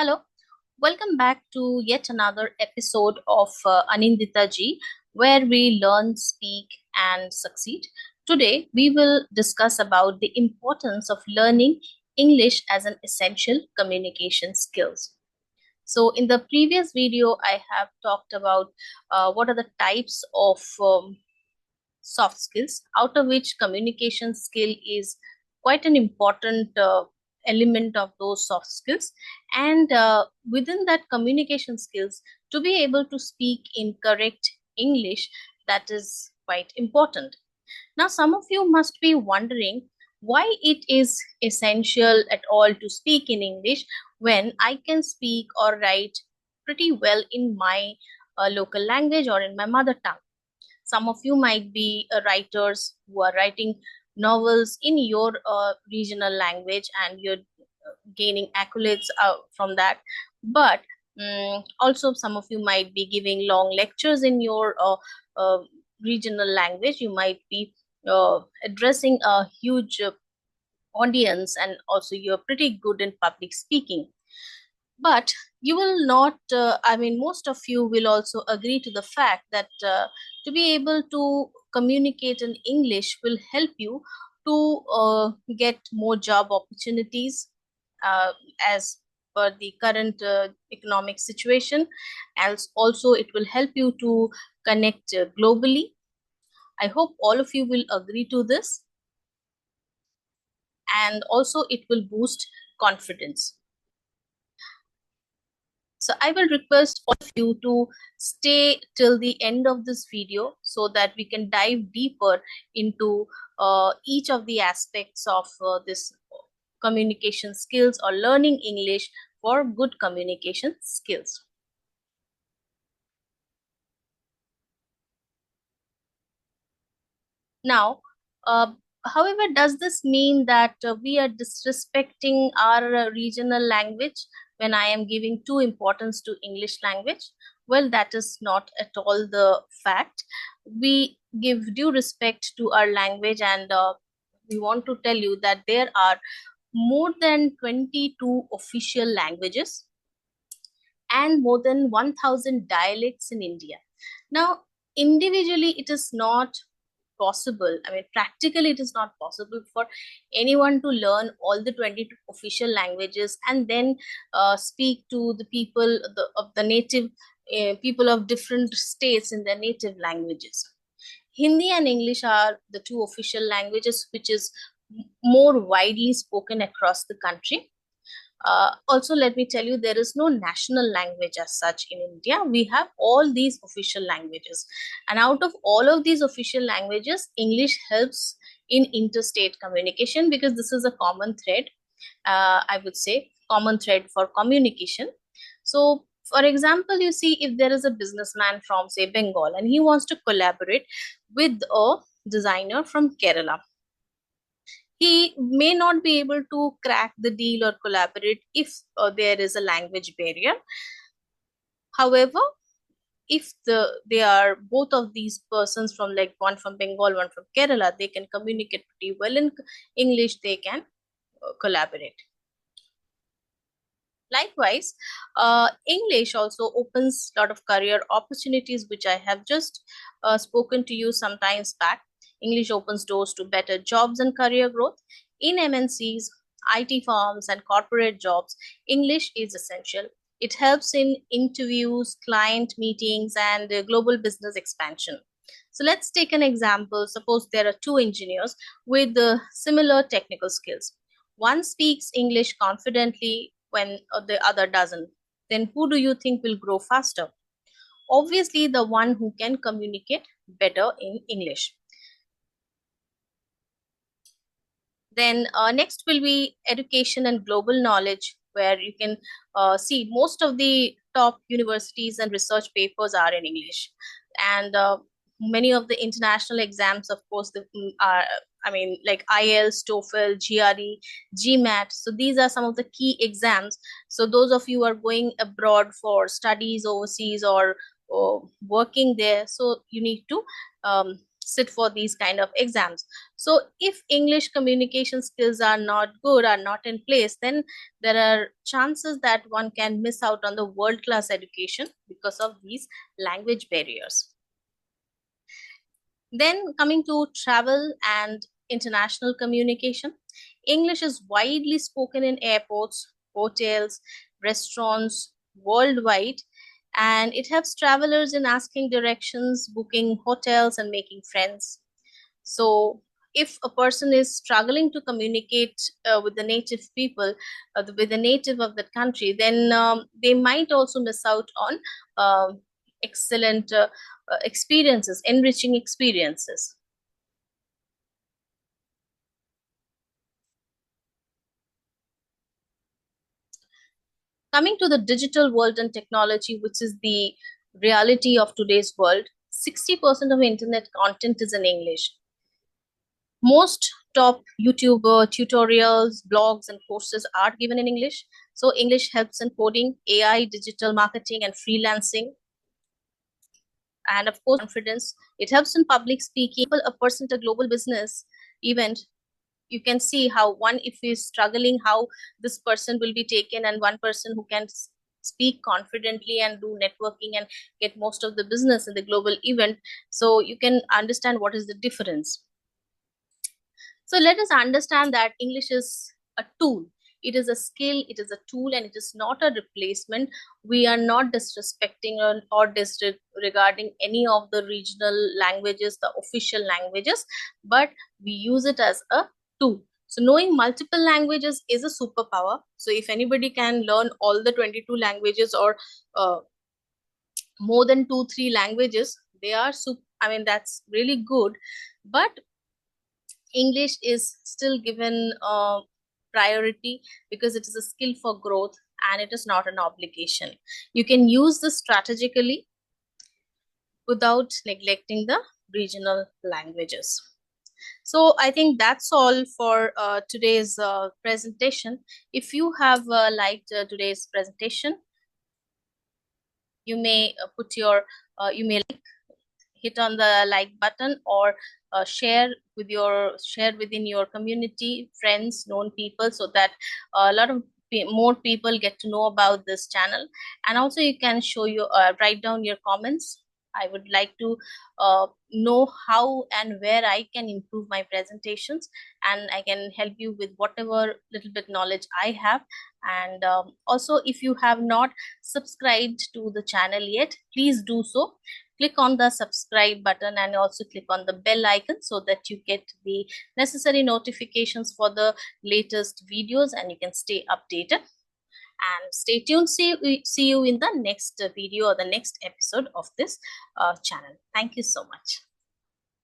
Hello, welcome back to yet another episode of Anindita Ji, where we learn, speak, and succeed. Today, we will discuss about the importance of learning English as an essential communication skills. So, in the previous video, I have talked about what are the types of soft skills, out of which communication skill is quite an important element of those soft skills. And within that communication skills, to be able to speak in correct English, that is quite important. Now, some of you must be wondering why it is essential at all to speak in English when I can speak or write pretty well in my local language or in my mother tongue. Some of you might be writers who are writing novels in your regional language and you're gaining accolades from that. But also, some of you might be giving long lectures in your regional language. You might be addressing a huge audience, and also you're pretty good in public speaking. But you will not, most of you will also agree to the fact that to be able to communicate in English will help you to get more job opportunities as per the current economic situation. As also, it will help you to connect globally. I hope all of you will agree to this, and also it will boost confidence. So I will request all of you to stay till the end of this video so that we can dive deeper into each of the aspects of this communication skills or learning English for good communication skills. Now, however, does this mean that we are disrespecting our regional language when I am giving too importance to English language? Well, that is not at all the fact. We give due respect to our language, and we want to tell you that there are more than 22 official languages and more than 1000 dialects in India. Now, individually, it is not possible. I mean, practically, it is not possible for anyone to learn all the 22 official languages and then speak to the people of the native people of different states in their native languages. Hindi and English are the two official languages which is more widely spoken across the country. Also, let me tell you, there is no national language as such in India. We have all these official languages. And out of all of these official languages, English helps in interstate communication because this is a common thread, I would say, common thread for communication. So, for example, you see, if there is a businessman from, say, Bengal and he wants to collaborate with a designer from Kerala, he may not be able to crack the deal or collaborate if there is a language barrier. However, if they are both of these persons from, like, one from Bengal, one from Kerala, they can communicate pretty well in English, they can collaborate. Likewise, English also opens a lot of career opportunities, which I have just spoken to you sometimes back. English opens doors to better jobs and career growth. In MNCs, IT firms, and corporate jobs, English is essential. It helps in interviews, client meetings, and global business expansion. So let's take an example. Suppose there are two engineers with similar technical skills. One speaks English confidently when the other doesn't. Then who do you think will grow faster? Obviously, the one who can communicate better in English. Then next will be education and global knowledge, where you can see most of the top universities and research papers are in English. And many of the international exams, of course, are, I mean, like IELTS, TOEFL, GRE, GMAT. So these are some of the key exams. So those of you who are going abroad for studies overseas or working there, so you need to sit for these kind of exams. So if English communication skills are not good, are not in place, then there are chances that one can miss out on the world class education because of these language barriers. Then coming to travel and international communication, English is widely spoken in airports, hotels, restaurants worldwide, and it helps travelers in asking directions, booking hotels, and making friends. So, if a person is struggling to communicate with the native people, with the native of that country, then they might also miss out on excellent experiences, enriching experiences. Coming to the digital world and technology, which is the reality of today's world, 60% of internet content is in English. Most top YouTuber tutorials, blogs, and courses are given in English. So, English helps in coding, AI, digital marketing, and freelancing. And of course, confidence. It helps in public speaking. A person at a global business event, you can see how one, if is struggling, how this person will be taken, and one person who can speak confidently and do networking and get most of the business in the global event. So you can understand what is the difference. So let us understand that English is a tool. It is a skill, it is a tool, and it is not a replacement. We are not disrespecting or disregarding any of the regional languages, the official languages, but we use it as a tool. So knowing multiple languages is a superpower. So if anybody can learn all the 22 languages or more than 2, 3 languages, they are I mean, that's really good. But English is still given priority because it is a skill for growth and it is not an obligation. You can use this strategically without neglecting the regional languages. So I think that's all for today's presentation. If you have liked today's presentation, you may put your you may hit on the like button, or share within your community, friends, known people, so that a lot of more people get to know about this channel. And also you can show your write down your comments. I would like to know how and where I can improve my presentations, and I can help you with whatever little bit knowledge I have. And also, if you have not subscribed to the channel yet, please do so. Click on the subscribe button and also click on the bell icon so that you get the necessary notifications for the latest videos and you can stay updated. And stay tuned. See you in the next video or the next episode of this channel. Thank you so much.